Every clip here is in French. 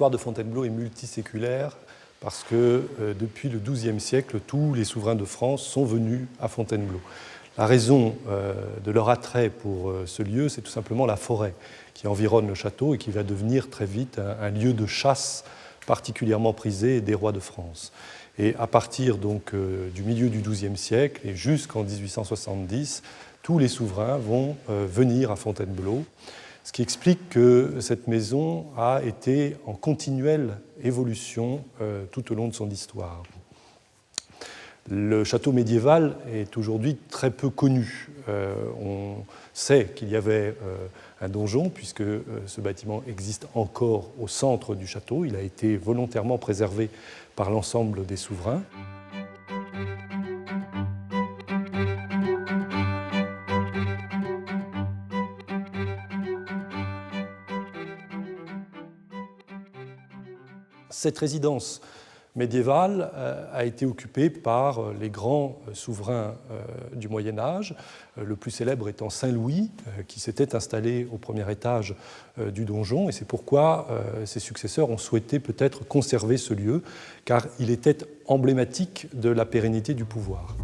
L'histoire de Fontainebleau est multiséculaire parce que depuis le XIIe siècle, tous les souverains de France sont venus à Fontainebleau. La raison de leur attrait pour ce lieu, c'est tout simplement la forêt qui environne le château et qui va devenir très vite un lieu de chasse particulièrement prisé des rois de France. Et à partir donc du milieu du XIIe siècle et jusqu'en 1870, tous les souverains vont venir à Fontainebleau, ce qui explique que cette maison a été en continuelle évolution tout au long de son histoire. Le château médiéval est aujourd'hui très peu connu. On sait qu'il y avait un donjon, puisque ce bâtiment existe encore au centre du château. Il a été volontairement préservé par l'ensemble des souverains. Cette résidence médiévale a été occupée par les grands souverains du Moyen-Âge, le plus célèbre étant Saint-Louis, qui s'était installé au premier étage du donjon, et c'est pourquoi ses successeurs ont souhaité peut-être conserver ce lieu, car il était emblématique de la pérennité du pouvoir.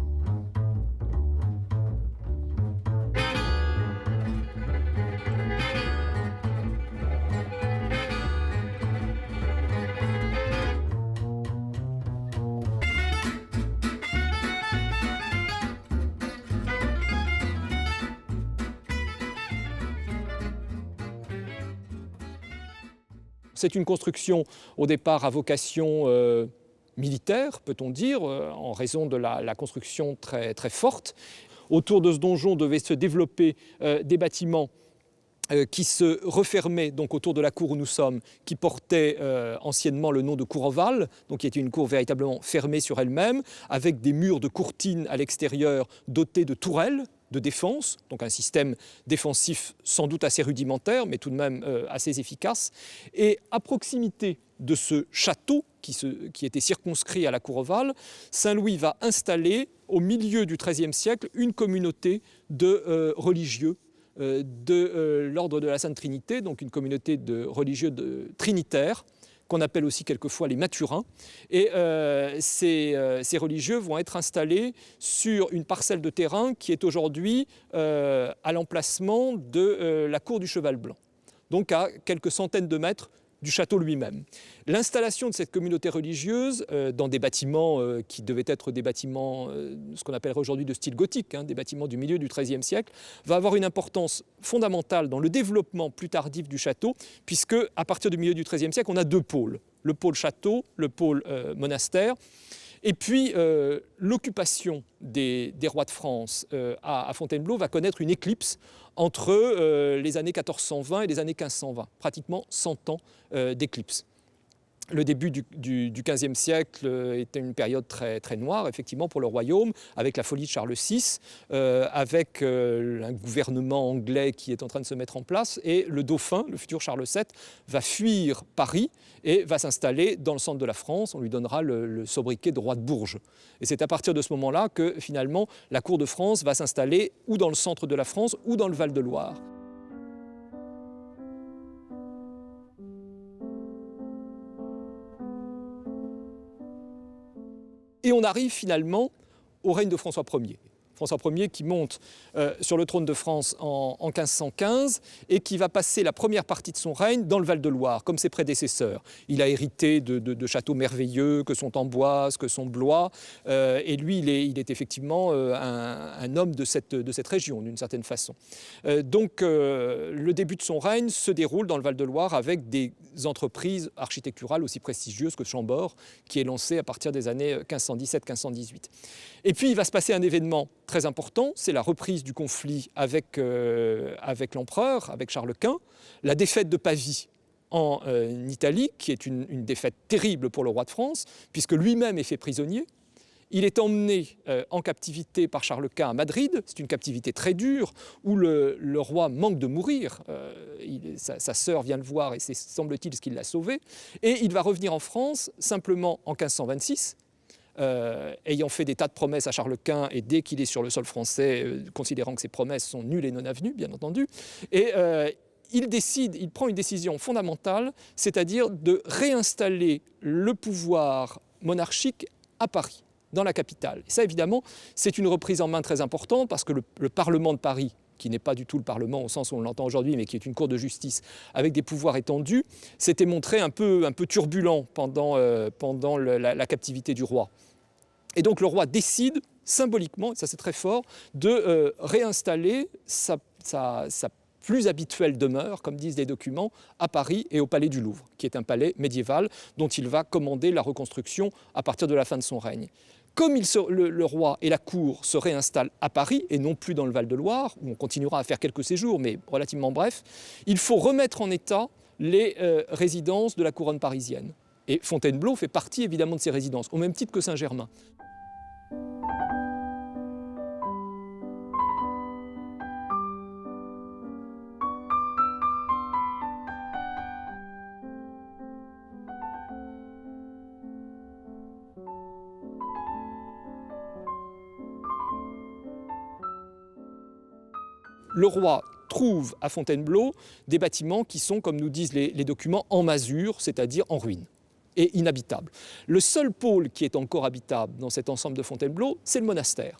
C'est une construction au départ à vocation militaire, peut-on dire, en raison de la construction très, très forte. Autour de ce donjon devaient se développer des bâtiments qui se refermaient donc autour de la cour où nous sommes, qui portait anciennement le nom de cour ovale, donc qui était une cour véritablement fermée sur elle-même, avec des murs de courtines à l'extérieur dotés de tourelles de défense, donc un système défensif sans doute assez rudimentaire, mais tout de même assez efficace. Et à proximité de ce château, qui était circonscrit à la cour ovale, Saint-Louis va installer, au milieu du XIIIe siècle, une communauté de religieux de l'ordre de la Sainte Trinité, donc une communauté de religieux trinitaires, qu'on appelle aussi quelquefois les Mathurins. Et ces religieux vont être installés sur une parcelle de terrain qui est aujourd'hui à l'emplacement de la cour du Cheval Blanc, donc à quelques centaines de mètres du château lui-même. L'installation de cette communauté religieuse dans des bâtiments qui devaient être des bâtiments, ce qu'on appellerait aujourd'hui de style gothique, des bâtiments du milieu du XIIIe siècle, va avoir une importance fondamentale dans le développement plus tardif du château, puisque à partir du milieu du XIIIe siècle, on a deux pôles, le pôle château, le pôle monastère. Et puis, l'occupation des rois de France à Fontainebleau va connaître une éclipse entre les années 1420 et les années 1520, pratiquement 100 ans d'éclipse. Le début du XVe siècle était une période très, très noire, effectivement, pour le royaume, avec la folie de Charles VI, avec un gouvernement anglais qui est en train de se mettre en place, et le dauphin, le futur Charles VII, va fuir Paris et va s'installer dans le centre de la France. On lui donnera le sobriquet de roi de Bourges. Et c'est à partir de ce moment-là que, finalement, la cour de France va s'installer ou dans le centre de la France ou dans le Val-de-Loire. Et on arrive finalement au règne de François Ier. François Ier qui monte sur le trône de France en 1515 et qui va passer la première partie de son règne dans le Val-de-Loire, comme ses prédécesseurs. Il a hérité de châteaux merveilleux que sont Amboise, que sont Blois, et lui, il est effectivement un homme de cette région, d'une certaine façon. Donc, le début de son règne se déroule dans le Val-de-Loire avec des entreprises architecturales aussi prestigieuses que Chambord, qui est lancé à partir des années 1517-1518. Et puis, il va se passer un événement très important, c'est la reprise du conflit avec l'empereur, avec Charles Quint, la défaite de Pavie en Italie, qui est une défaite terrible pour le roi de France, puisque lui-même est fait prisonnier. Il est emmené en captivité par Charles Quint à Madrid. C'est une captivité très dure où le roi manque de mourir. Sa sœur vient le voir et c'est, semble-t-il, ce qui l'a sauvé. Et il va revenir en France simplement en 1526, ayant fait des tas de promesses à Charles Quint, et dès qu'il est sur le sol français, considérant que ces promesses sont nulles et non avenues, bien entendu. Et il prend une décision fondamentale, c'est-à-dire de réinstaller le pouvoir monarchique à Paris, dans la capitale. Et ça, évidemment, c'est une reprise en main très importante parce que le Parlement de Paris, qui n'est pas du tout le Parlement au sens où on l'entend aujourd'hui, mais qui est une cour de justice avec des pouvoirs étendus, s'était montré un peu turbulent pendant la captivité du roi. Et donc le roi décide symboliquement, et ça c'est très fort, de réinstaller sa plus habituelle demeure, comme disent les documents, à Paris et au palais du Louvre, qui est un palais médiéval dont il va commander la reconstruction à partir de la fin de son règne. Comme le roi et la cour se réinstallent à Paris et non plus dans le Val-de-Loire, où on continuera à faire quelques séjours, mais relativement brefs, il faut remettre en état les résidences de la couronne parisienne. Et Fontainebleau fait partie évidemment de ces résidences, au même titre que Saint-Germain. Le roi trouve à Fontainebleau des bâtiments qui sont, comme nous disent les documents, en masure, c'est-à-dire en ruine et inhabitables. Le seul pôle qui est encore habitable dans cet ensemble de Fontainebleau, c'est le monastère.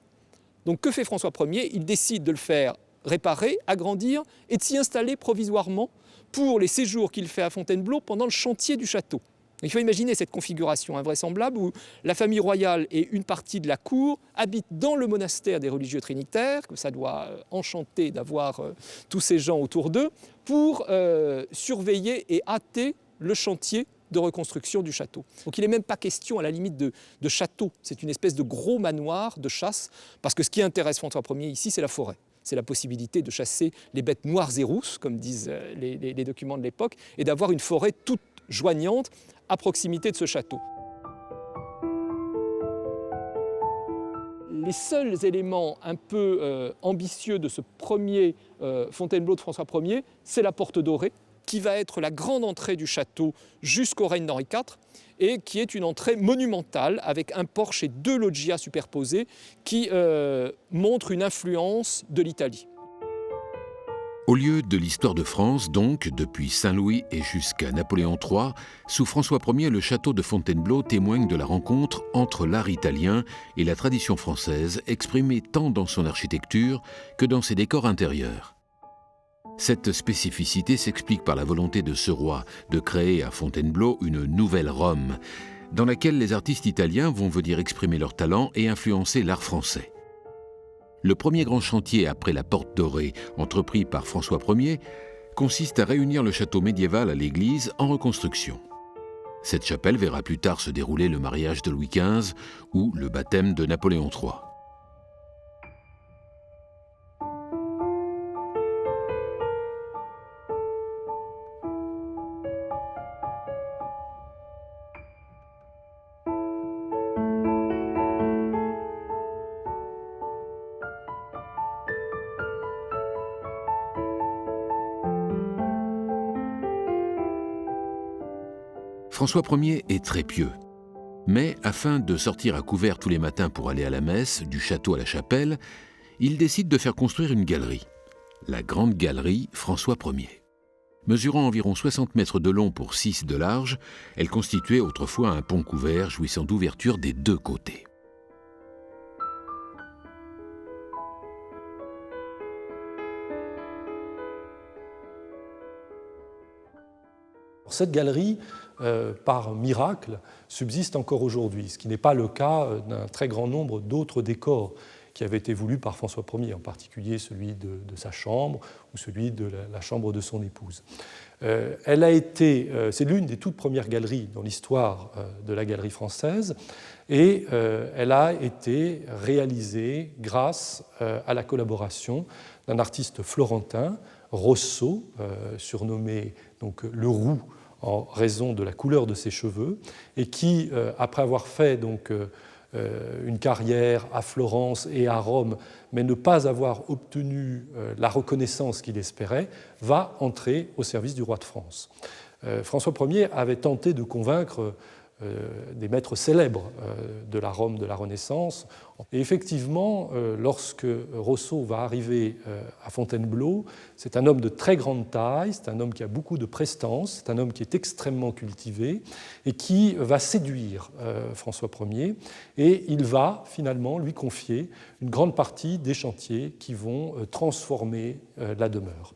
Donc que fait François Ier? Il décide de le faire réparer, agrandir et de s'y installer provisoirement pour les séjours qu'il fait à Fontainebleau pendant le chantier du château. Il faut imaginer cette configuration invraisemblable où la famille royale et une partie de la cour habitent dans le monastère des religieux trinitaires, que ça doit enchanter d'avoir tous ces gens autour d'eux, pour surveiller et hâter le chantier de reconstruction du château. Donc il n'est même pas question à la limite de château, c'est une espèce de gros manoir de chasse, parce que ce qui intéresse François Ier ici, c'est la forêt. C'est la possibilité de chasser les bêtes noires et rousses, comme disent les documents de l'époque, et d'avoir une forêt toute joignante à proximité de ce château. Les seuls éléments un peu ambitieux de ce premier Fontainebleau de François Ier, c'est la porte dorée, qui va être la grande entrée du château jusqu'au règne d'Henri IV, et qui est une entrée monumentale avec un porche et 2 loggias superposés qui montrent une influence de l'Italie. Au lieu de l'histoire de France, donc, depuis Saint-Louis et jusqu'à Napoléon III, sous François Ier, le château de Fontainebleau témoigne de la rencontre entre l'art italien et la tradition française, exprimée tant dans son architecture que dans ses décors intérieurs. Cette spécificité s'explique par la volonté de ce roi de créer à Fontainebleau une nouvelle Rome, dans laquelle les artistes italiens vont venir exprimer leur talent et influencer l'art français. Le premier grand chantier après la Porte Dorée, entrepris par François Ier, consiste à réunir le château médiéval à l'église en reconstruction. Cette chapelle verra plus tard se dérouler le mariage de Louis XV ou le baptême de Napoléon III. François Ier est très pieux, mais afin de sortir à couvert tous les matins pour aller à la messe, du château à la chapelle, il décide de faire construire une galerie, la Grande Galerie François Ier. Mesurant environ 60 mètres de long pour 6 de large, elle constituait autrefois un pont couvert jouissant d'ouvertures des 2 côtés. Cette galerie, par miracle, subsiste encore aujourd'hui, ce qui n'est pas le cas d'un très grand nombre d'autres décors qui avaient été voulus par François Ier, en particulier celui de sa chambre ou celui de la chambre de son épouse. C'est l'une des toutes premières galeries dans l'histoire de la galerie française, et elle a été réalisée grâce à la collaboration d'un artiste florentin, Rosso, surnommé donc le Roux en raison de la couleur de ses cheveux, et qui, après avoir fait donc une carrière à Florence et à Rome, mais ne pas avoir obtenu la reconnaissance qu'il espérait, va entrer au service du roi de France. François Ier avait tenté de convaincre des maîtres célèbres de la Rome de la Renaissance. Et effectivement, lorsque Rosso va arriver à Fontainebleau, c'est un homme de très grande taille, c'est un homme qui a beaucoup de prestance, c'est un homme qui est extrêmement cultivé et qui va séduire François Ier, et il va finalement lui confier une grande partie des chantiers qui vont transformer la demeure.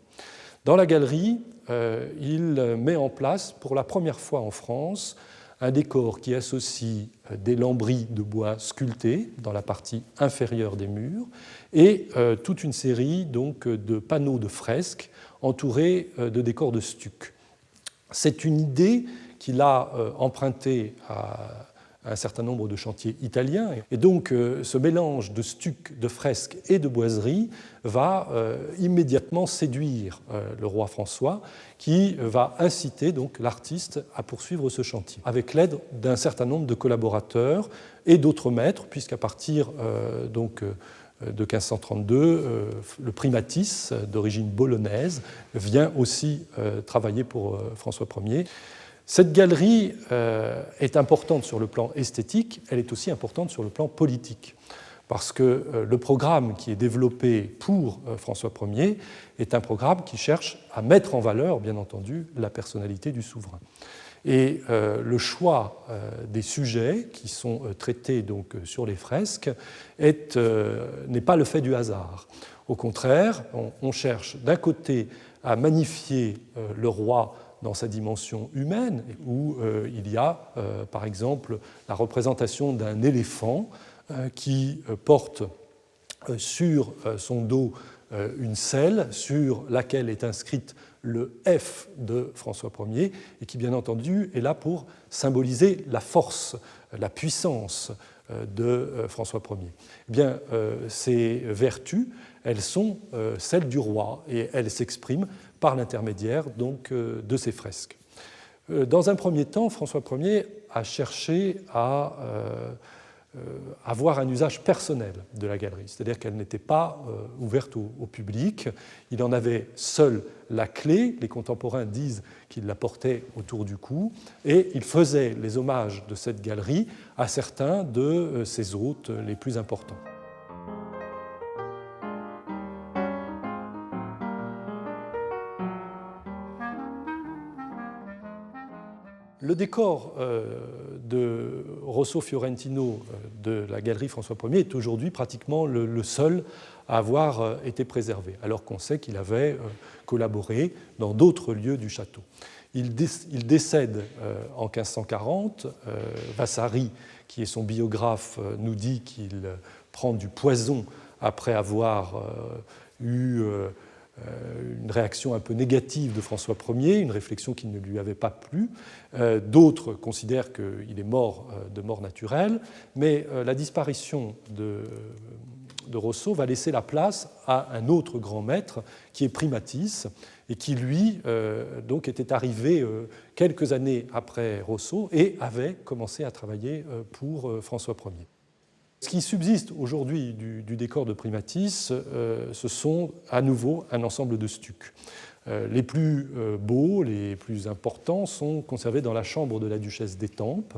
Dans la galerie, il met en place pour la première fois en France un décor qui associe des lambris de bois sculptés dans la partie inférieure des murs et toute une série donc, de panneaux de fresques entourés de décors de stuc. C'est une idée qu'il a empruntée à un certain nombre de chantiers italiens. Et donc ce mélange de stuc, de fresques et de boiseries va immédiatement séduire le roi François, qui va inciter donc l'artiste à poursuivre ce chantier, avec l'aide d'un certain nombre de collaborateurs et d'autres maîtres, puisqu'à partir donc, de 1532, le primatis, d'origine bolognaise, vient aussi travailler pour François Ier. Cette galerie est importante sur le plan esthétique, elle est aussi importante sur le plan politique, parce que le programme qui est développé pour François Ier est un programme qui cherche à mettre en valeur, bien entendu, la personnalité du souverain. Et le choix des sujets qui sont traités donc, sur les fresques n'est pas le fait du hasard. Au contraire, on cherche d'un côté à magnifier le roi dans sa dimension humaine, où il y a, par exemple, la représentation d'un éléphant qui porte sur son dos une selle sur laquelle est inscrite le F de François Ier, et qui, bien entendu, est là pour symboliser la force, la puissance de François Ier. Eh bien, ces vertus, elles sont celles du roi, et elles s'expriment par l'intermédiaire donc, de ces fresques. Dans un premier temps, François Ier a cherché à avoir un usage personnel de la galerie, c'est-à-dire qu'elle n'était pas ouverte au public. Il en avait seul la clé, les contemporains disent qu'il la portait autour du cou, et il faisait les hommages de cette galerie à certains de ses hôtes les plus importants. Le décor de Rosso Fiorentino de la galerie François Ier est aujourd'hui pratiquement le seul à avoir été préservé, alors qu'on sait qu'il avait collaboré dans d'autres lieux du château. Il décède en 1540. Vasari, qui est son biographe, nous dit qu'il prend du poison après avoir eu une réaction un peu négative de François Ier, une réflexion qui ne lui avait pas plu. D'autres considèrent qu'il est mort de mort naturelle, mais la disparition de Rosso va laisser la place à un autre grand maître qui est Primatis, et qui, lui, donc était arrivé quelques années après Rosso et avait commencé à travailler pour François Ier. Ce qui subsiste aujourd'hui du décor de Primatis, ce sont à nouveau un ensemble de stucs. Les plus beaux, les plus importants sont conservés dans la chambre de la duchesse d'Étampes,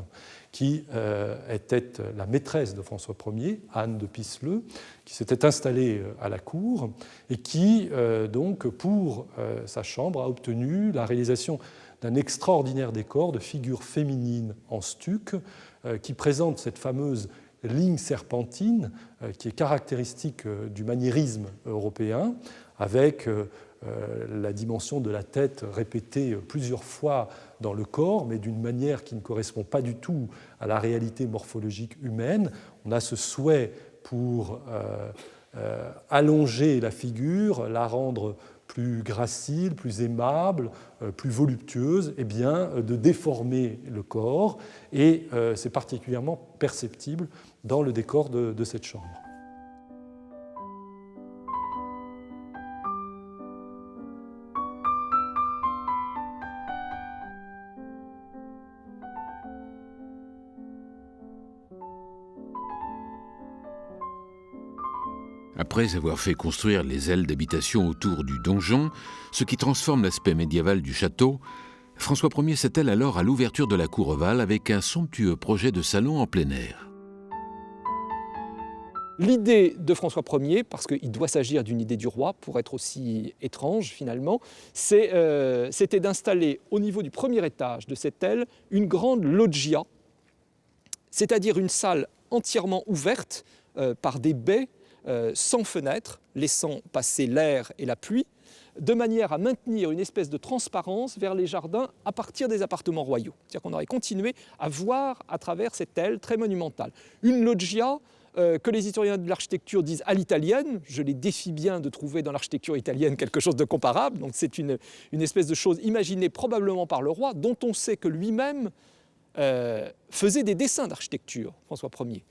qui était la maîtresse de François Ier, Anne de Pisseleu, qui s'était installée à la cour et qui, donc, pour sa chambre, a obtenu la réalisation d'un extraordinaire décor de figures féminines en stuc qui présente cette fameuse ligne serpentine qui est caractéristique du maniérisme européen, avec la dimension de la tête répétée plusieurs fois dans le corps, mais d'une manière qui ne correspond pas du tout à la réalité morphologique humaine. On a ce souhait pour allonger la figure, la rendre plus gracile, plus aimable, plus voluptueuse, eh bien, de déformer le corps, et c'est particulièrement perceptible dans le décor de cette chambre. Après avoir fait construire les ailes d'habitation autour du donjon, ce qui transforme l'aspect médiéval du château, François Ier s'attelle alors à l'ouverture de la cour ovale avec un somptueux projet de salon en plein air. L'idée de François Ier, parce qu'il doit s'agir d'une idée du roi, pour être aussi étrange finalement, c'était d'installer au niveau du premier étage de cette aile une grande loggia, c'est-à-dire une salle entièrement ouverte par des baies sans fenêtres, laissant passer l'air et la pluie, de manière à maintenir une espèce de transparence vers les jardins à partir des appartements royaux. C'est-à-dire qu'on aurait continué à voir à travers cette aile très monumentale. Une loggia que les historiens de l'architecture disent à l'italienne. Je les défie bien de trouver dans l'architecture italienne quelque chose de comparable. Donc c'est une espèce de chose imaginée probablement par le roi, dont on sait que lui-même faisait des dessins d'architecture, François Ier.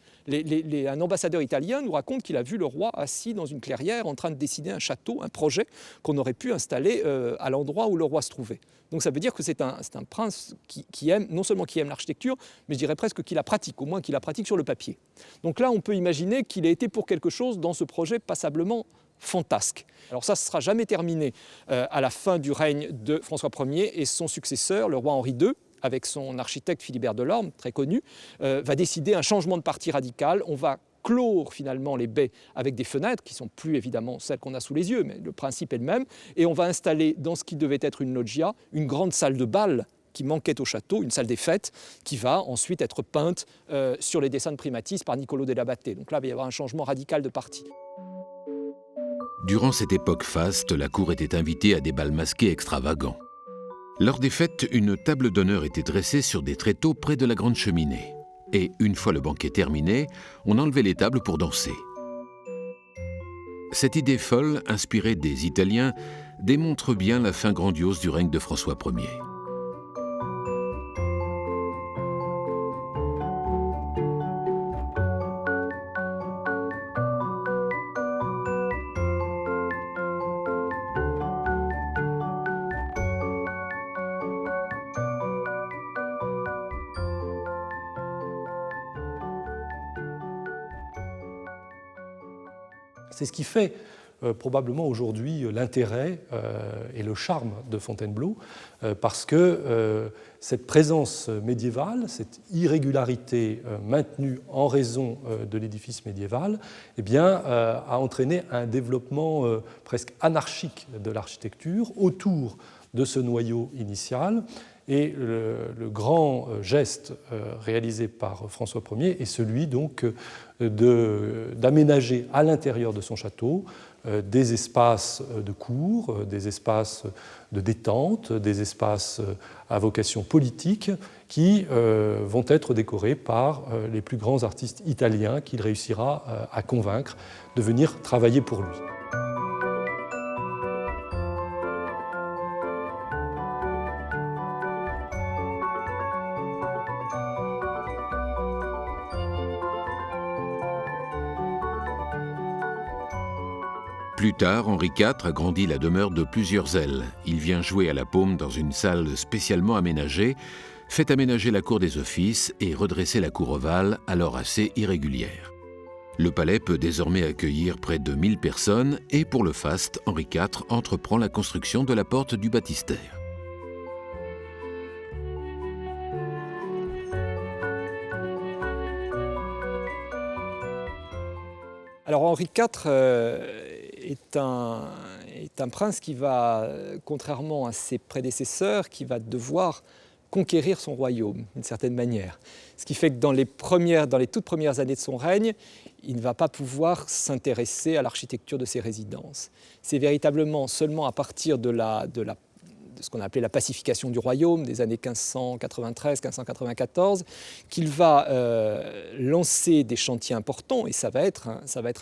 Un ambassadeur italien nous raconte qu'il a vu le roi assis dans une clairière en train de dessiner un château, un projet qu'on aurait pu installer à l'endroit où le roi se trouvait. Donc ça veut dire que c'est un prince qui aime, non seulement qui aime l'architecture, mais je dirais presque qu'il la pratique, au moins qu'il la pratique sur le papier. Donc là, on peut imaginer qu'il a été pour quelque chose dans ce projet passablement fantasque. Alors ça ne sera jamais terminé à la fin du règne de François Ier, et son successeur, le roi Henri II, avec son architecte Philibert Delorme, très connu, va décider un changement de parti radical. On va clore finalement les baies avec des fenêtres, qui ne sont plus évidemment celles qu'on a sous les yeux, mais le principe est le même. Et on va installer dans ce qui devait être une loggia, une grande salle de bal qui manquait au château, une salle des fêtes, qui va ensuite être peinte sur les dessins de Primatis par Niccolò della Battè. Donc là, il va y avoir un changement radical de parti. Durant cette époque faste, la cour était invitée à des bals masqués extravagants. Lors des fêtes, une table d'honneur était dressée sur des tréteaux près de la grande cheminée. Et une fois le banquet terminé, on enlevait les tables pour danser. Cette idée folle, inspirée des Italiens, démontre bien la fin grandiose du règne de François Ier. C'est ce qui fait probablement aujourd'hui l'intérêt et le charme de Fontainebleau, parce que cette présence médiévale, cette irrégularité maintenue en raison de l'édifice médiéval, eh bien, a entraîné un développement presque anarchique de l'architecture autour de ce noyau initial. Et le grand geste réalisé par François Ier est celui donc d'aménager à l'intérieur de son château des espaces de cour, des espaces de détente, des espaces à vocation politique qui vont être décorés par les plus grands artistes italiens qu'il réussira à convaincre de venir travailler pour lui. Plus tard, Henri IV agrandit la demeure de plusieurs ailes. Il vient jouer à la paume dans une salle spécialement aménagée, fait aménager la cour des offices et redresser la cour ovale, alors assez irrégulière. Le palais peut désormais accueillir près de 1000 personnes et pour le faste, Henri IV entreprend la construction de la porte du baptistère. Alors Henri IV est un prince qui va, contrairement à ses prédécesseurs, qui va devoir conquérir son royaume d'une certaine manière. Ce qui fait que dans les toutes premières années de son règne, il ne va pas pouvoir s'intéresser à l'architecture de ses résidences. C'est véritablement seulement à partir de ce qu'on a appelé la pacification du royaume des années 1593-1594, qu'il va lancer des chantiers importants, et ça va être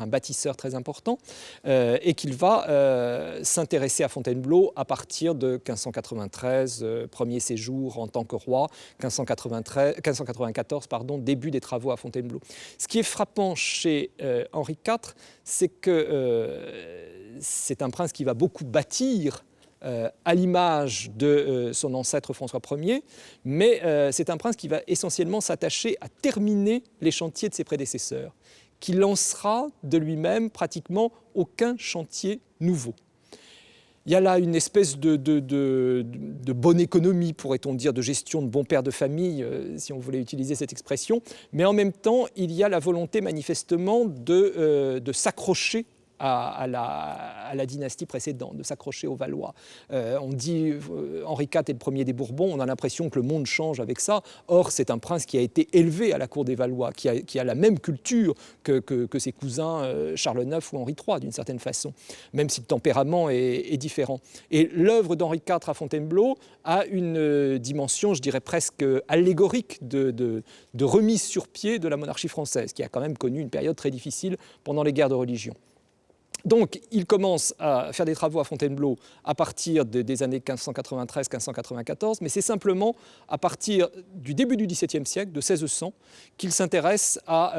un bâtisseur très important, et qu'il va s'intéresser à Fontainebleau à partir de 1593, premier séjour en tant que roi, 1594, début des travaux à Fontainebleau. Ce qui est frappant chez Henri IV, c'est que c'est un prince qui va beaucoup bâtir à l'image de son ancêtre François Ier, mais c'est un prince qui va essentiellement s'attacher à terminer les chantiers de ses prédécesseurs, qui lancera de lui-même pratiquement aucun chantier nouveau. Il y a là une espèce de bonne économie, pourrait-on dire, de gestion de bon père de famille, si on voulait utiliser cette expression. Mais en même temps, il y a la volonté manifestement de s'accrocher à la dynastie précédente, de s'accrocher aux Valois. On dit Henri IV est le premier des Bourbons, on a l'impression que le monde change avec ça. Or, c'est un prince qui a été élevé à la cour des Valois, qui a la même culture que ses cousins Charles IX ou Henri III, d'une certaine façon, même si le tempérament est différent. Et l'œuvre d'Henri IV à Fontainebleau a une dimension, je dirais presque allégorique de remise sur pied de la monarchie française, qui a quand même connu une période très difficile pendant les guerres de religion. Donc, il commence à faire des travaux à Fontainebleau à partir des années 1593-1594, mais c'est simplement à partir du début du XVIIe siècle, de 1600, qu'il s'intéresse à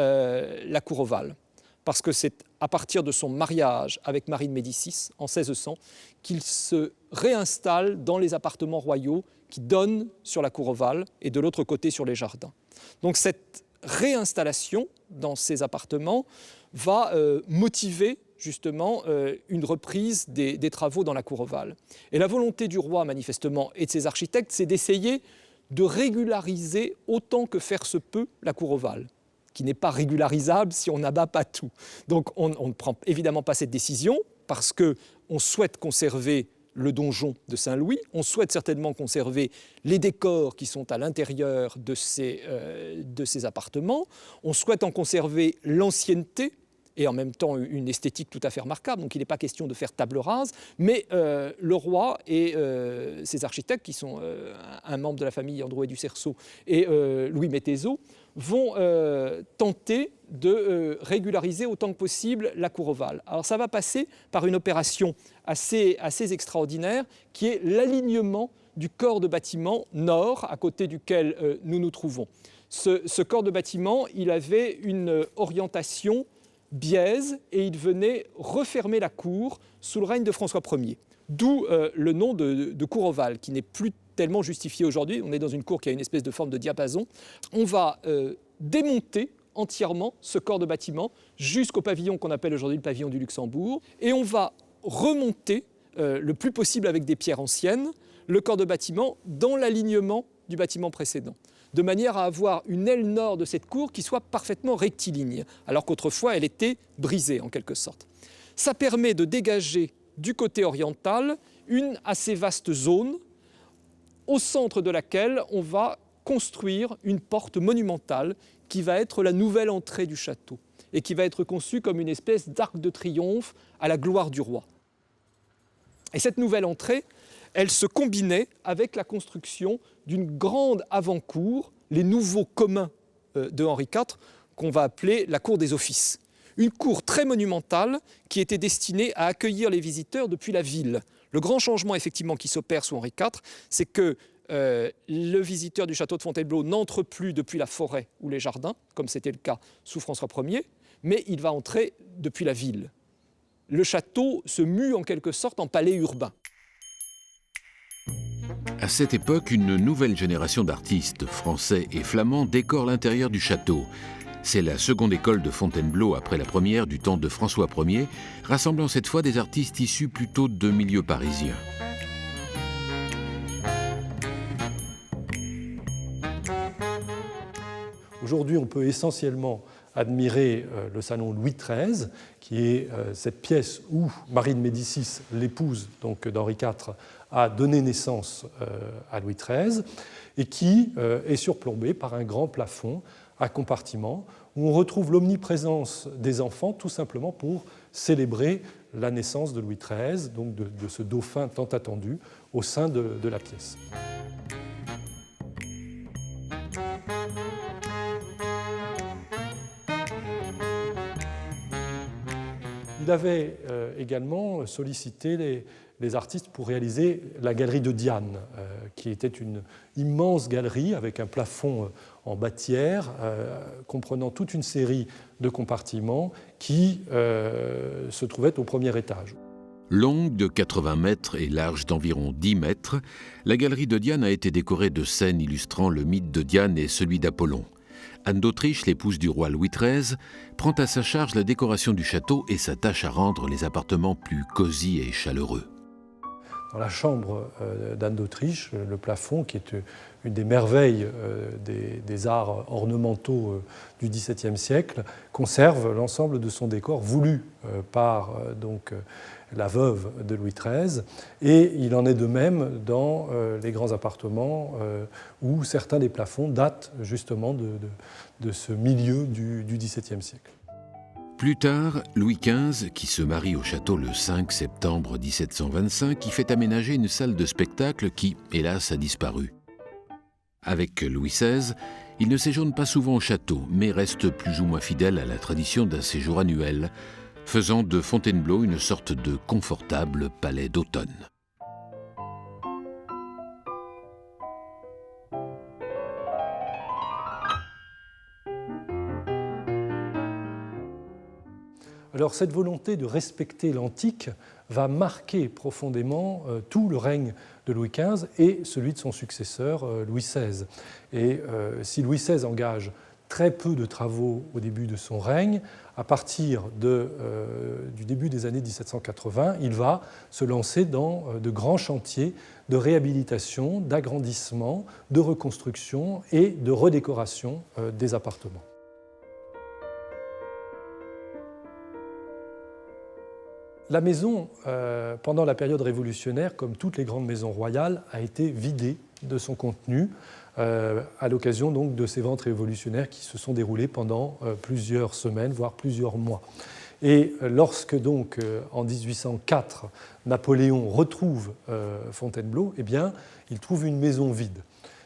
la cour ovale. Parce que c'est à partir de son mariage avec Marie de Médicis, en 1600, qu'il se réinstalle dans les appartements royaux qui donnent sur la cour ovale et de l'autre côté sur les jardins. Donc, cette réinstallation dans ces appartements va motiver justement une reprise des travaux dans la cour ovale. Et la volonté du roi, manifestement, et de ses architectes, c'est d'essayer de régulariser autant que faire se peut la cour ovale, qui n'est pas régularisable si on n'abat pas tout. Donc on ne prend évidemment pas cette décision parce qu'on souhaite conserver le donjon de Saint-Louis, on souhaite certainement conserver les décors qui sont à l'intérieur de ces appartements, on souhaite en conserver l'ancienneté, et en même temps une esthétique tout à fait remarquable. Donc il n'est pas question de faire table rase, mais le roi et ses architectes, qui sont un membre de la famille Androuet du Cerceau et Louis Métézeau, vont tenter de régulariser autant que possible la cour ovale. Alors ça va passer par une opération assez extraordinaire, qui est l'alignement du corps de bâtiment nord, à côté duquel nous nous trouvons. Ce corps de bâtiment, il avait une orientation biaise et il venait refermer la cour sous le règne de François Ier. D'où le nom de cour ovale, qui n'est plus tellement justifié aujourd'hui. On est dans une cour qui a une espèce de forme de diapason. On va démonter entièrement ce corps de bâtiment jusqu'au pavillon qu'on appelle aujourd'hui le pavillon du Luxembourg, et on va remonter le plus possible avec des pierres anciennes le corps de bâtiment dans l'alignement du bâtiment précédent, de manière à avoir une aile nord de cette cour qui soit parfaitement rectiligne, alors qu'autrefois elle était brisée en quelque sorte. Ça permet de dégager du côté oriental une assez vaste zone, au centre de laquelle on va construire une porte monumentale qui va être la nouvelle entrée du château et qui va être conçue comme une espèce d'arc de triomphe à la gloire du roi. Et cette nouvelle entrée, elle se combinait avec la construction d'une grande avant-cour, les nouveaux communs de Henri IV, qu'on va appeler la cour des offices. Une cour très monumentale qui était destinée à accueillir les visiteurs depuis la ville. Le grand changement effectivement qui s'opère sous Henri IV, c'est que le visiteur du château de Fontainebleau n'entre plus depuis la forêt ou les jardins, comme c'était le cas sous François Ier, mais il va entrer depuis la ville. Le château se mue en quelque sorte en palais urbain. À cette époque, une nouvelle génération d'artistes français et flamands décore l'intérieur du château. C'est la seconde école de Fontainebleau après la première du temps de François Ier, rassemblant cette fois des artistes issus plutôt de milieux parisiens. Aujourd'hui, on peut essentiellement admirer le salon Louis XIII, qui est cette pièce où Marie de Médicis, l'épouse d'Henri IV, a donné naissance à Louis XIII, et qui est surplombée par un grand plafond à compartiments, où on retrouve l'omniprésence des enfants, tout simplement pour célébrer la naissance de Louis XIII, donc de ce dauphin tant attendu, au sein de la pièce. Il avait également sollicité les artistes pour réaliser la galerie de Diane, qui était une immense galerie avec un plafond en bâtière, comprenant toute une série de compartiments qui se trouvaient au premier étage. Longue de 80 mètres et large d'environ 10 mètres, la galerie de Diane a été décorée de scènes illustrant le mythe de Diane et celui d'Apollon. Anne d'Autriche, l'épouse du roi Louis XIII, prend à sa charge la décoration du château et s'attache à rendre les appartements plus cosy et chaleureux. dans la chambre d'Anne d'Autriche, le plafond qui est une des merveilles des arts ornementaux du XVIIe siècle, conserve l'ensemble de son décor voulu par la veuve de Louis XIII. Et il en est de même dans les grands appartements où certains des plafonds datent justement de ce milieu du XVIIe siècle. Plus tard, Louis XV, qui se marie au château le 5 septembre 1725, y fait aménager une salle de spectacle qui, hélas, a disparu. Avec Louis XVI, il ne séjourne pas souvent au château, mais reste plus ou moins fidèle à la tradition d'un séjour annuel, faisant de Fontainebleau une sorte de confortable palais d'automne. Alors cette volonté de respecter l'antique va marquer profondément tout le règne de Louis XV et celui de son successeur Louis XVI. Et si Louis XVI engage très peu de travaux au début de son règne, à partir du début des années 1780, il va se lancer dans de grands chantiers de réhabilitation, d'agrandissement, de reconstruction et de redécoration des appartements. La maison, pendant la période révolutionnaire, comme toutes les grandes maisons royales, a été vidée de son contenu à l'occasion donc de ces ventes révolutionnaires qui se sont déroulées pendant plusieurs semaines, voire plusieurs mois. Et lorsque donc en 1804, Napoléon retrouve Fontainebleau, eh bien, il trouve une maison vide.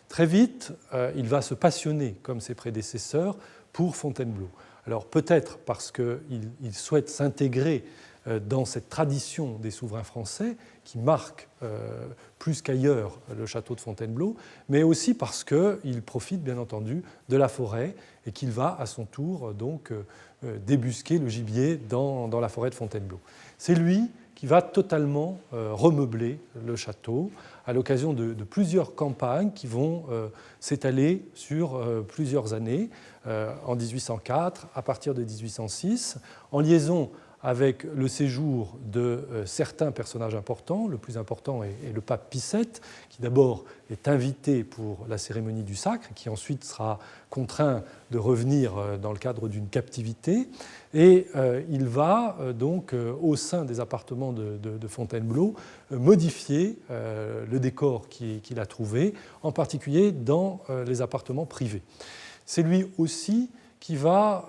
Très vite, il va se passionner, comme ses prédécesseurs, pour Fontainebleau. Alors peut-être parce qu'il souhaite s'intégrer dans cette tradition des souverains français qui marque plus qu'ailleurs le château de Fontainebleau, mais aussi parce qu'il profite bien entendu de la forêt et qu'il va à son tour donc débusquer le gibier dans la forêt de Fontainebleau. C'est lui qui va totalement remeubler le château à l'occasion de plusieurs campagnes qui vont s'étaler sur plusieurs années, en 1804, à partir de 1806, en liaison avec le séjour de certains personnages importants. Le plus important est le pape Pie VII, qui d'abord est invité pour la cérémonie du sacre, qui ensuite sera contraint de revenir dans le cadre d'une captivité. Et il va donc, au sein des appartements de Fontainebleau, modifier le décor qu'il a trouvé, en particulier dans les appartements privés. C'est lui aussi qui va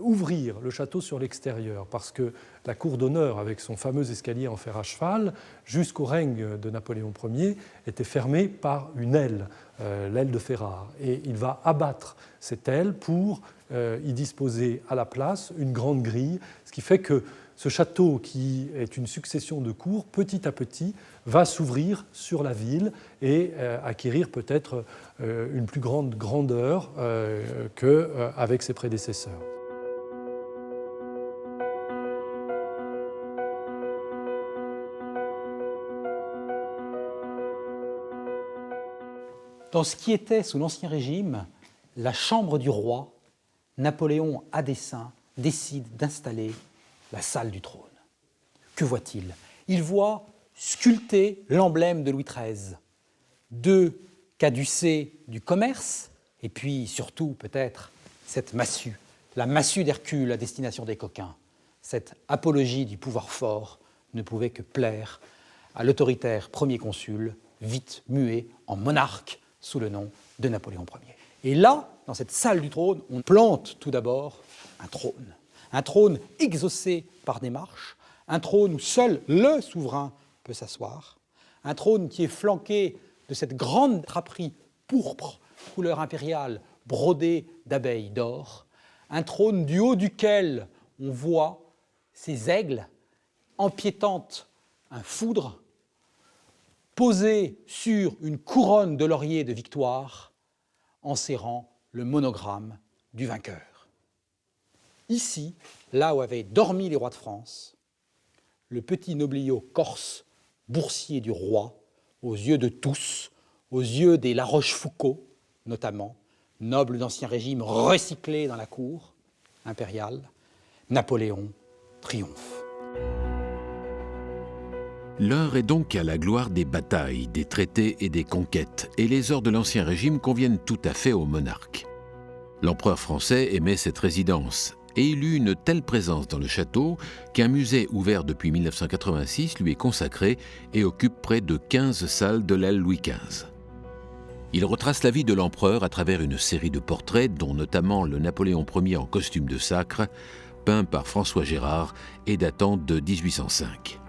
ouvrir le château sur l'extérieur, parce que la cour d'honneur, avec son fameux escalier en fer à cheval, jusqu'au règne de Napoléon Ier, était fermée par une aile, l'aile de Ferrare. Et il va abattre cette aile pour y disposer à la place une grande grille, ce qui fait que ce château, qui est une succession de cours, petit à petit, va s'ouvrir sur la ville et acquérir peut-être une plus grande grandeur qu'avec ses prédécesseurs. Dans ce qui était, sous l'Ancien Régime, la chambre du roi, Napoléon, à dessein, décide d'installer la salle du trône. Que voit-il? Il voit sculpter l'emblème de Louis XIII, deux caducées du commerce, et puis surtout peut-être cette massue, la massue d'Hercule à destination des coquins. Cette apologie du pouvoir fort ne pouvait que plaire à l'autoritaire premier consul, vite mué en monarque sous le nom de Napoléon Ier. Et là, dans cette salle du trône, on plante tout d'abord un trône exaucé par des marches, un trône où seul le souverain peut s'asseoir, un trône qui est flanqué de cette grande draperie pourpre, couleur impériale, brodée d'abeilles d'or, un trône du haut duquel on voit ces aigles empiétant un foudre, posé sur une couronne de laurier de victoire, enserrant le monogramme du vainqueur. Ici, là où avaient dormi les rois de France, le petit nobliau corse, boursier du roi, aux yeux de tous, aux yeux des La Rochefoucauld notamment, nobles d'Ancien Régime recyclés dans la cour impériale, Napoléon triomphe. L'heure est donc à la gloire des batailles, des traités et des conquêtes, et les heures de l'Ancien Régime conviennent tout à fait au monarque. L'empereur français aimait cette résidence, et il eut une telle présence dans le château qu'un musée ouvert depuis 1986 lui est consacré et occupe près de 15 salles de l'aile Louis XV. Il retrace la vie de l'empereur à travers une série de portraits, dont notamment le Napoléon Ier en costume de sacre, peint par François Gérard et datant de 1805.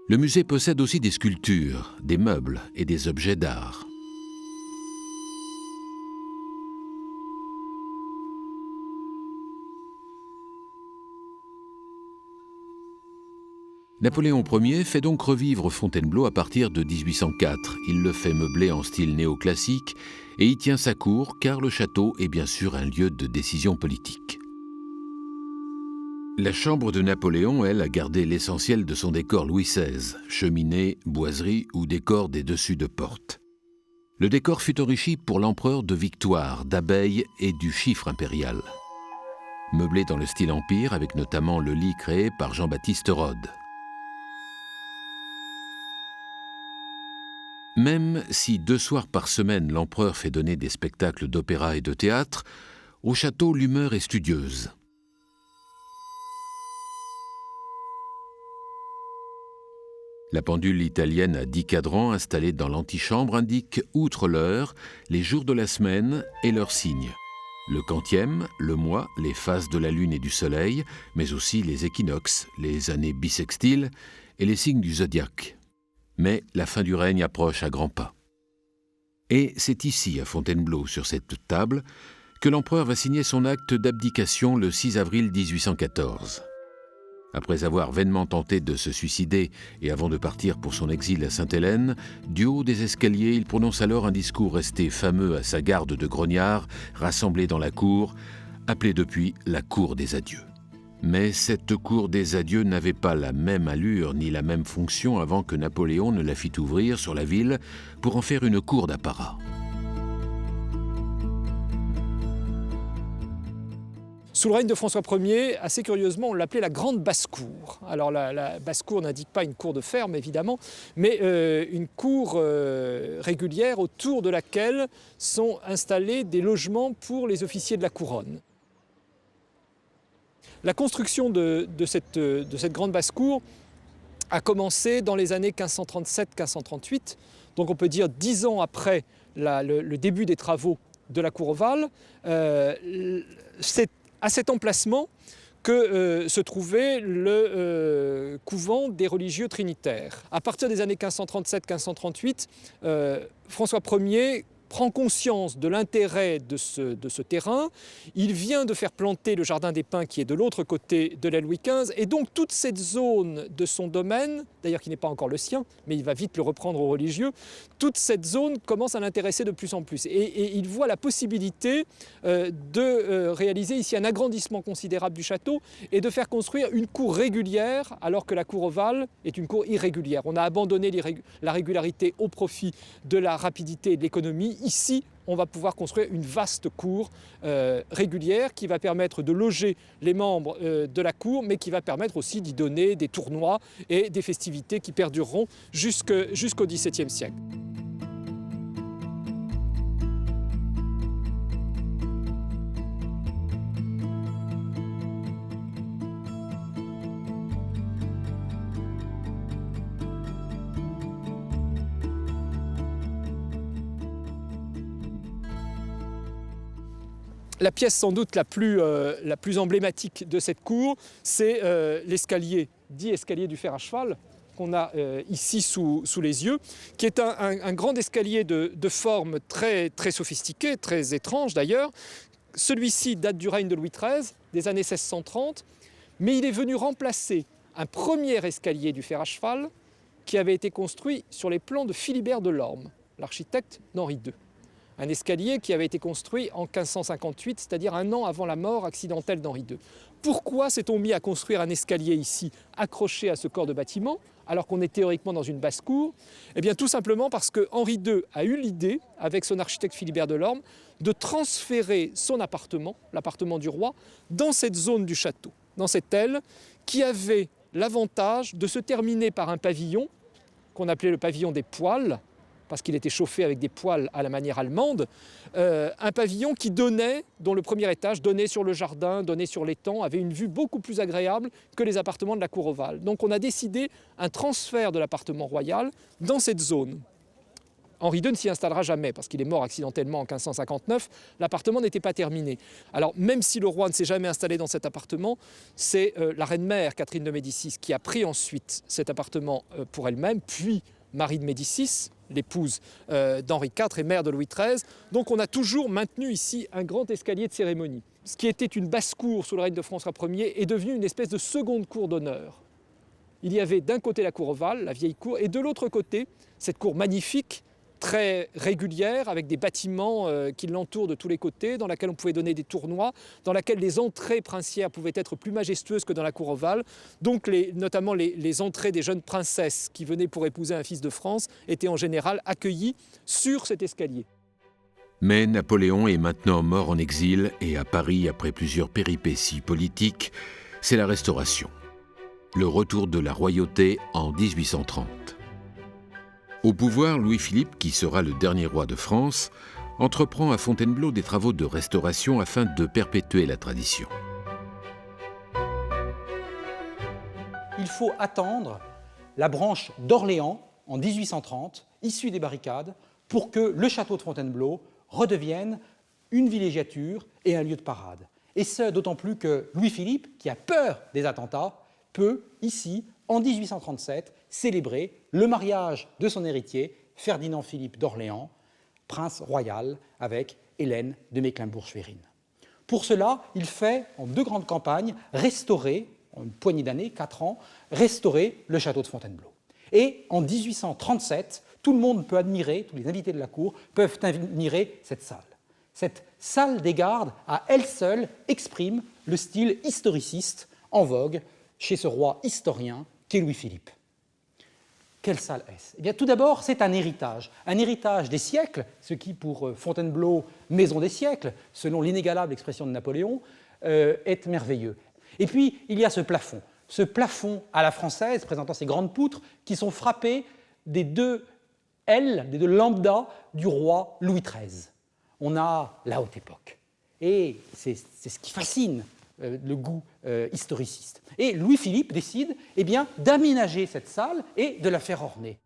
Le musée possède aussi des sculptures, des meubles et des objets d'art. Napoléon Ier fait donc revivre Fontainebleau à partir de 1804. Il le fait meubler en style néoclassique et y tient sa cour car le château est bien sûr un lieu de décision politique. La chambre de Napoléon, elle, a gardé l'essentiel de son décor Louis XVI, cheminée, boiserie ou décor des dessus de porte. Le décor fut enrichi pour l'empereur de victoire, d'abeilles et du chiffre impérial. Meublé dans le style empire avec notamment le lit créé par Jean-Baptiste Rode. Même si 2 soirs par semaine l'empereur fait donner des spectacles d'opéra et de théâtre, au château l'humeur est studieuse. La pendule italienne à 10 cadrans installée dans l'antichambre indique, outre l'heure, les jours de la semaine et leurs signes. Le quantième, le mois, les phases de la lune et du soleil, mais aussi les équinoxes, les années bissextiles et les signes du zodiaque. Mais la fin du règne approche à grands pas. Et c'est ici, à Fontainebleau, sur cette table, que l'empereur va signer son acte d'abdication le 6 avril 1814. Après avoir vainement tenté de se suicider et avant de partir pour son exil à Sainte-Hélène, du haut des escaliers, il prononce alors un discours resté fameux à sa garde de grognards, rassemblés dans la cour, appelée depuis la cour des adieux. Mais cette cour des adieux n'avait pas la même allure ni la même fonction avant que Napoléon ne la fit ouvrir sur la ville pour en faire une cour d'apparat. Sous le règne de François Ier, assez curieusement, on l'appelait la Grande Basse-Cour. Alors la Basse-Cour n'indique pas une cour de ferme, évidemment, mais une cour régulière autour de laquelle sont installés des logements pour les officiers de la couronne. La construction de cette Grande Basse-Cour a commencé dans les années 1537-1538, donc on peut dire 10 ans après le début des travaux de la cour ovale. C'est à cet emplacement que se trouvait le couvent des religieux trinitaires. À partir des années 1537-1538, François Ier prend conscience de l'intérêt de ce terrain. Il vient de faire planter le jardin des Pins qui est de l'autre côté de l'aile Louis XV. Et donc toute cette zone de son domaine, d'ailleurs qui n'est pas encore le sien, mais il va vite le reprendre aux religieux, toute cette zone commence à l'intéresser de plus en plus. Et il voit la possibilité de réaliser ici un agrandissement considérable du château et de faire construire une cour régulière alors que la cour ovale est une cour irrégulière. On a abandonné la régularité au profit de la rapidité et de l'économie. Ici, on va pouvoir construire une vaste cour régulière qui va permettre de loger les membres de la cour, mais qui va permettre aussi d'y donner des tournois et des festivités qui perdureront jusqu'au XVIIe siècle. La pièce sans doute la plus emblématique de cette cour, c'est l'escalier, dit escalier du fer à cheval, qu'on a ici sous les yeux, qui est un grand escalier de forme très, très sophistiquée, très étrange d'ailleurs. Celui-ci date du règne de Louis XIII, des années 1630, mais il est venu remplacer un premier escalier du fer à cheval qui avait été construit sur les plans de Philibert Delorme, l'architecte d'Henri II. un escalier qui avait été construit en 1558, c'est-à-dire un an avant la mort accidentelle d'Henri II. Pourquoi s'est-on mis à construire un escalier ici, accroché à ce corps de bâtiment, alors qu'on est théoriquement dans une basse-cour? Eh bien tout simplement parce que Henri II a eu l'idée, avec son architecte Philibert Delorme, de transférer son appartement, l'appartement du roi, dans cette zone du château, dans cette aile qui avait l'avantage de se terminer par un pavillon qu'on appelait le pavillon des poêles, parce qu'il était chauffé avec des poêles à la manière allemande, un pavillon qui donnait, dont le premier étage donnait sur le jardin, donnait sur l'étang, avait une vue beaucoup plus agréable que les appartements de la cour ovale. Donc on a décidé un transfert de l'appartement royal dans cette zone. Henri II ne s'y installera jamais parce qu'il est mort accidentellement en 1559, l'appartement n'était pas terminé. Alors même si le roi ne s'est jamais installé dans cet appartement, c'est la reine-mère Catherine de Médicis qui a pris ensuite cet appartement pour elle-même, puis Marie de Médicis, l'épouse d'Henri IV et mère de Louis XIII. Donc on a toujours maintenu ici un grand escalier de cérémonie. Ce qui était une basse-cour sous le règne de François Ier est devenu une espèce de seconde cour d'honneur. Il y avait d'un côté la cour ovale, la vieille cour, et de l'autre côté, cette cour magnifique, très régulière, avec des bâtiments qui l'entourent de tous les côtés, dans laquelle on pouvait donner des tournois, dans laquelle les entrées princières pouvaient être plus majestueuses que dans la cour ovale. Donc notamment les entrées des jeunes princesses qui venaient pour épouser un fils de France étaient en général accueillies sur cet escalier. Mais Napoléon est maintenant mort en exil et à Paris après plusieurs péripéties politiques, c'est la Restauration. Le retour de la royauté en 1830. Au pouvoir, Louis-Philippe, qui sera le dernier roi de France, entreprend à Fontainebleau des travaux de restauration afin de perpétuer la tradition. Il faut attendre la branche d'Orléans en 1830, issue des barricades, pour que le château de Fontainebleau redevienne une villégiature et un lieu de parade. Et ce, d'autant plus que Louis-Philippe, qui a peur des attentats, peut, ici, en 1837, célébrer le mariage de son héritier, Ferdinand Philippe d'Orléans, prince royal, avec Hélène de Mecklembourg-Schwerin. Pour cela, il fait, en 2 grandes campagnes, restaurer, en une poignée d'années, 4 ans, restaurer le château de Fontainebleau. Et en 1837, tout le monde peut admirer, tous les invités de la cour peuvent admirer cette salle. Cette salle des gardes, à elle seule, exprime le style historiciste en vogue chez ce roi historien qu'est Louis-Philippe. Quelle salle est-ce? Eh bien, tout d'abord, c'est un héritage des siècles, ce qui, pour Fontainebleau, maison des siècles, selon l'inégalable expression de Napoléon, est merveilleux. Et puis, il y a ce plafond à la française, présentant ces grandes poutres, qui sont frappées des 2 ailes, des 2 lambdas du roi Louis XIII. On a la haute époque. Et c'est ce qui fascine le goût historiciste. Et Louis-Philippe décide d'aménager cette salle et de la faire orner.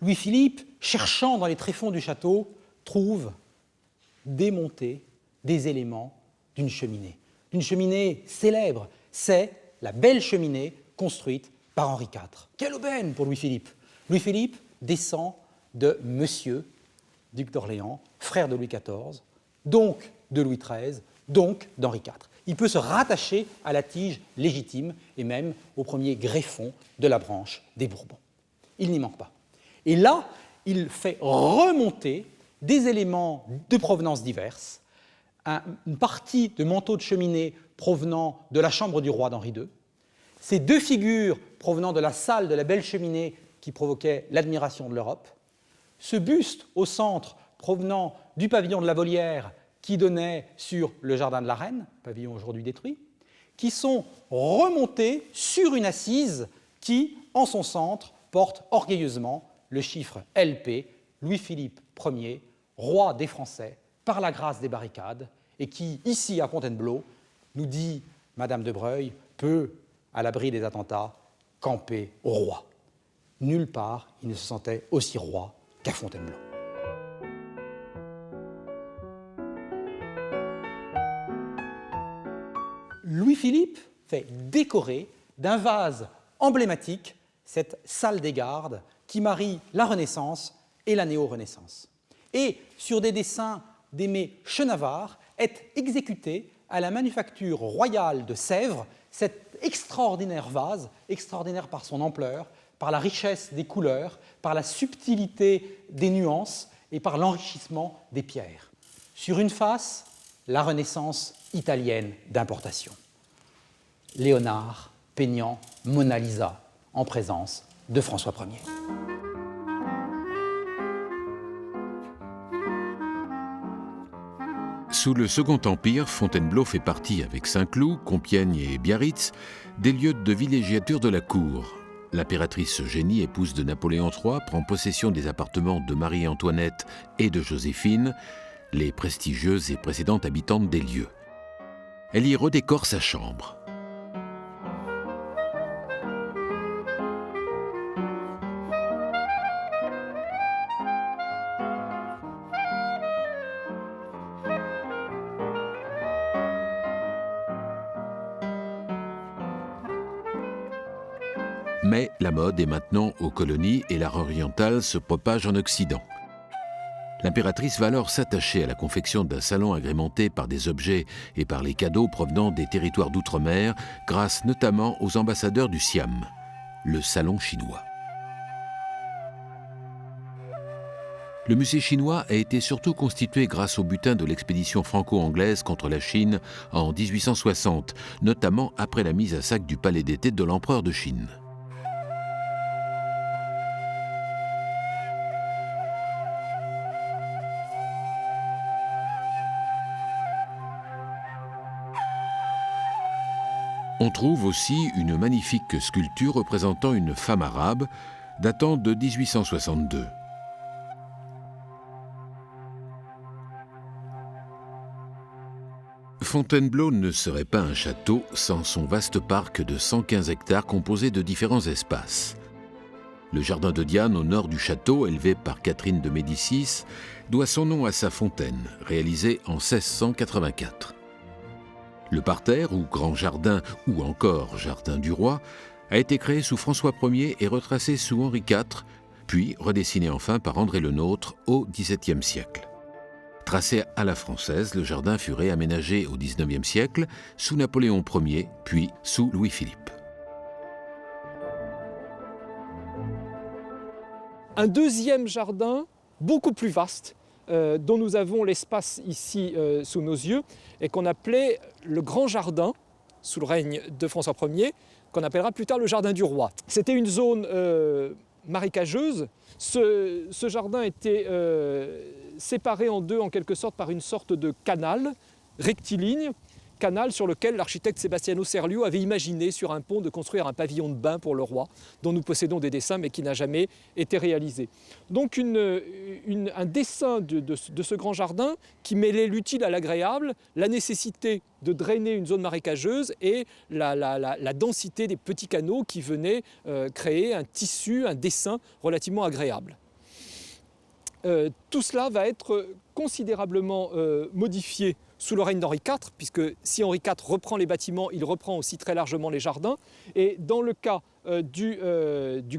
Louis-Philippe, cherchant dans les tréfonds du château, trouve démontés des éléments d'une cheminée célèbre. C'est la belle cheminée construite par Henri IV. Quelle aubaine pour Louis-Philippe! Louis-Philippe descend de Monsieur, duc d'Orléans, frère de Louis XIV, donc de Louis XIII, donc d'Henri IV. Il peut se rattacher à la tige légitime et même au premier greffon de la branche des Bourbons. Il n'y manque pas. Et là, il fait remonter des éléments de provenance diverses, une partie de manteau de cheminée provenant de la chambre du roi d'Henri II, ces 2 figures provenant de la salle de la belle cheminée qui provoquait l'admiration de l'Europe, ce buste au centre provenant du pavillon de la Volière qui donnait sur le jardin de la Reine, pavillon aujourd'hui détruit, qui sont remontés sur une assise qui, en son centre, porte orgueilleusement le chiffre LP, Louis-Philippe Ier, roi des Français, par la grâce des barricades, et qui, ici à Fontainebleau, nous dit Madame de Breuil, peut, à l'abri des attentats, camper au roi. Nulle part, il ne se sentait aussi roi qu'à Fontainebleau. Louis-Philippe fait décorer d'un vase emblématique cette salle des gardes qui marie la Renaissance et la néo-Renaissance. Et sur des dessins d'Aimé Chenavard est exécutée à la manufacture royale de Sèvres cet extraordinaire vase, extraordinaire par son ampleur, par la richesse des couleurs, par la subtilité des nuances et par l'enrichissement des pierres. Sur une face, la Renaissance italienne d'importation. Léonard peignant Mona Lisa en présence de François Ier. Sous le Second Empire, Fontainebleau fait partie, avec Saint-Cloud, Compiègne et Biarritz, des lieux de villégiature de la cour. L'impératrice Eugénie, épouse de Napoléon III, prend possession des appartements de Marie-Antoinette et de Joséphine, les prestigieuses et précédentes habitantes des lieux. Elle y redécore sa chambre. Mais la mode est maintenant aux colonies et l'art oriental se propage en Occident. L'impératrice va alors s'attacher à la confection d'un salon agrémenté par des objets et par les cadeaux provenant des territoires d'outre-mer, grâce notamment aux ambassadeurs du Siam, le salon chinois. Le musée chinois a été surtout constitué grâce au butin de l'expédition franco-anglaise contre la Chine en 1860, notamment après la mise à sac du palais d'été de l'empereur de Chine. On trouve aussi une magnifique sculpture représentant une femme arabe, datant de 1862. Fontainebleau ne serait pas un château sans son vaste parc de 115 hectares composé de différents espaces. Le jardin de Diane, au nord du château, élevé par Catherine de Médicis, doit son nom à sa fontaine, réalisée en 1684. Le parterre, ou grand jardin, ou encore jardin du roi, a été créé sous François Ier et retracé sous Henri IV, puis redessiné enfin par André Le Nôtre au XVIIe siècle. Tracé à la française, le jardin fut réaménagé au XIXe siècle, sous Napoléon Ier, puis sous Louis-Philippe. Un deuxième jardin, beaucoup plus vaste, dont nous avons l'espace ici sous nos yeux, et qu'on appelait le Grand Jardin, sous le règne de François Ier, qu'on appellera plus tard le Jardin du Roi. C'était une zone marécageuse. Ce jardin était séparé en deux, en quelque sorte, par une sorte de canal rectiligne, canal sur lequel l'architecte Sebastiano Serlio avait imaginé sur un pont de construire un pavillon de bain pour le roi, dont nous possédons des dessins mais qui n'a jamais été réalisé. Donc un dessin de ce grand jardin qui mêlait l'utile à l'agréable, la nécessité de drainer une zone marécageuse et la densité des petits canaux qui venaient créer un tissu, un dessin relativement agréable. Tout cela va être considérablement modifié sous le règne d'Henri IV, puisque si Henri IV reprend les bâtiments, il reprend aussi très largement les jardins. Et dans le cas du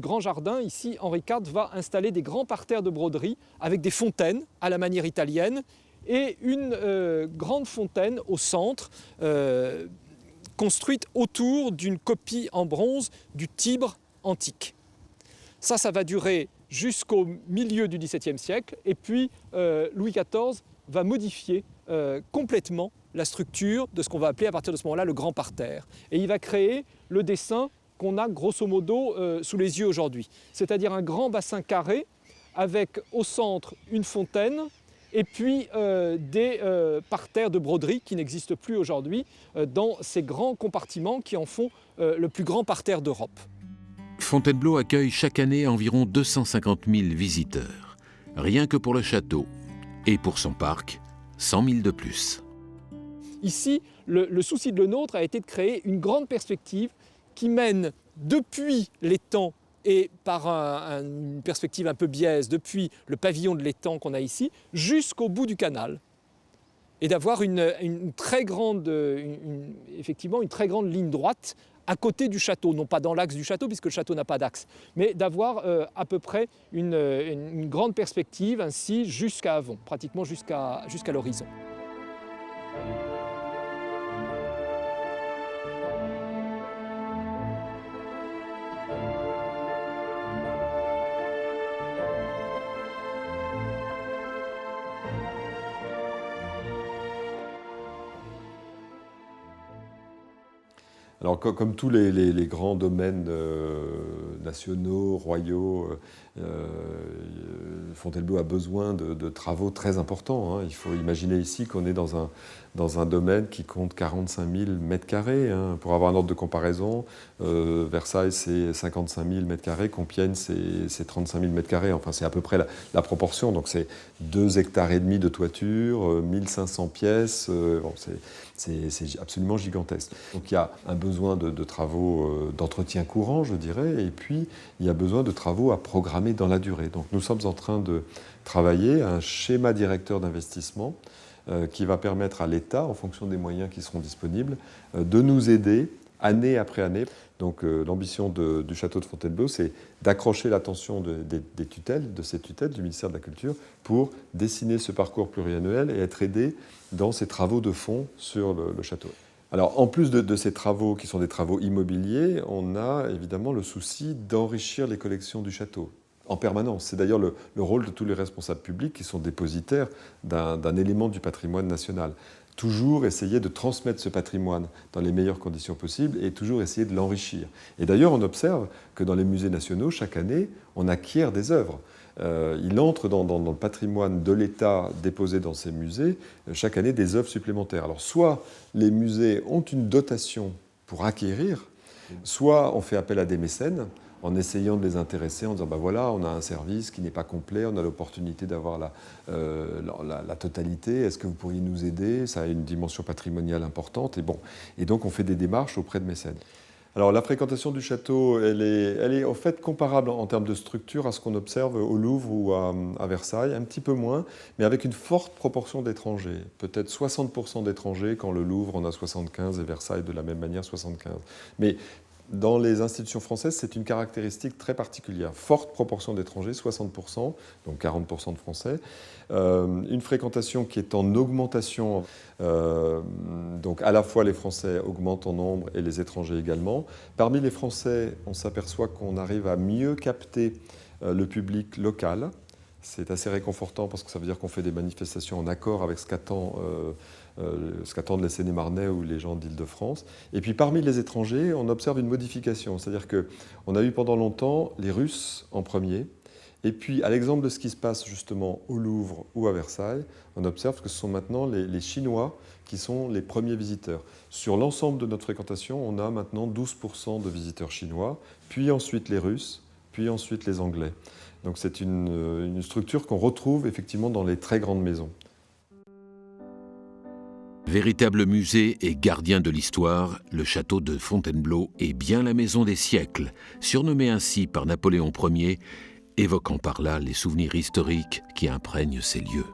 grand jardin, ici, Henri IV va installer des grands parterres de broderie avec des fontaines à la manière italienne et une grande fontaine au centre, construite autour d'une copie en bronze du Tibre antique. Ça va durer jusqu'au milieu du XVIIe siècle, et puis Louis XIV va modifier complètement la structure de ce qu'on va appeler à partir de ce moment-là le grand parterre. Et il va créer le dessin qu'on a grosso modo sous les yeux aujourd'hui, c'est-à-dire un grand bassin carré avec au centre une fontaine et puis des parterres de broderie qui n'existent plus aujourd'hui dans ces grands compartiments qui en font le plus grand parterre d'Europe. Fontainebleau accueille chaque année environ 250 000 visiteurs, rien que pour le château, et pour son parc, 100 000 de plus. Ici, le souci de Le Nôtre a été de créer une grande perspective qui mène depuis l'étang et par une perspective un peu biaise, depuis le pavillon de l'étang qu'on a ici, jusqu'au bout du canal. Et d'avoir effectivement une très grande ligne droite à côté du château, non pas dans l'axe du château, puisque le château n'a pas d'axe, mais d'avoir à peu près une grande perspective, ainsi jusqu'à Avon, pratiquement jusqu'à l'horizon. Alors, comme tous les grands domaines nationaux, royaux, Fontainebleau a besoin de travaux très importants. Il faut imaginer ici qu'on est dans un domaine qui compte 45 000 mètres carrés. Pour avoir un ordre de comparaison, Versailles, c'est 55 000 mètres carrés, Compiègne, c'est 35 000 mètres carrés. Enfin, c'est à peu près la proportion. Donc, c'est 2,5 hectares de toiture, 1500 pièces. C'est absolument gigantesque. Donc, il y a un besoin de travaux d'entretien courant, je dirais, et puis il y a besoin de travaux à programmer dans la durée. Donc, nous sommes en train de travailler un schéma directeur d'investissement qui va permettre à l'État, en fonction des moyens qui seront disponibles, de nous aider année après année. Donc l'ambition du château de Fontainebleau, c'est d'accrocher l'attention des tutelles, de ces tutelles du ministère de la Culture, pour dessiner ce parcours pluriannuel et être aidé dans ces travaux de fond sur le château. Alors, en plus de ces travaux qui sont des travaux immobiliers, on a évidemment le souci d'enrichir les collections du château en permanence. C'est d'ailleurs le rôle de tous les responsables publics qui sont dépositaires d'un élément du patrimoine national. Toujours essayer de transmettre ce patrimoine dans les meilleures conditions possibles et toujours essayer de l'enrichir. Et d'ailleurs, on observe que dans les musées nationaux, chaque année, on acquiert des œuvres. Il entre dans le patrimoine de l'État déposé dans ces musées chaque année des œuvres supplémentaires. Alors, soit les musées ont une dotation pour acquérir, soit on fait appel à des mécènes en essayant de les intéresser, en disant voilà, on a un service qui n'est pas complet, on a l'opportunité d'avoir la totalité, est-ce que vous pourriez nous aider? Ça a une dimension patrimoniale importante. Et donc on fait des démarches auprès de mécènes. Alors la fréquentation du château, elle est en fait comparable en termes de structure à ce qu'on observe au Louvre ou à Versailles, un petit peu moins, mais avec une forte proportion d'étrangers. Peut-être 60% d'étrangers, quand le Louvre en a 75 et Versailles de la même manière 75. Mais dans les institutions françaises, c'est une caractéristique très particulière. Forte proportion d'étrangers, 60%, donc 40% de Français. Une fréquentation qui est en augmentation. Donc à la fois les Français augmentent en nombre et les étrangers également. Parmi les Français, on s'aperçoit qu'on arrive à mieux capter le public local. C'est assez réconfortant parce que ça veut dire qu'on fait des manifestations en accord avec ce qu'attendent les Seine-et-Marnais ou les gens d'Île-de-France. Et puis parmi les étrangers, on observe une modification. C'est-à-dire qu'on a eu pendant longtemps les Russes en premier. Et puis à l'exemple de ce qui se passe justement au Louvre ou à Versailles, on observe que ce sont maintenant les Chinois qui sont les premiers visiteurs. Sur l'ensemble de notre fréquentation, on a maintenant 12% de visiteurs chinois, puis ensuite les Russes, puis ensuite les Anglais. Donc c'est une structure qu'on retrouve effectivement dans les très grandes maisons. Véritable musée et gardien de l'histoire, le château de Fontainebleau est bien la maison des siècles, surnommée ainsi par Napoléon Ier, évoquant par là les souvenirs historiques qui imprègnent ces lieux.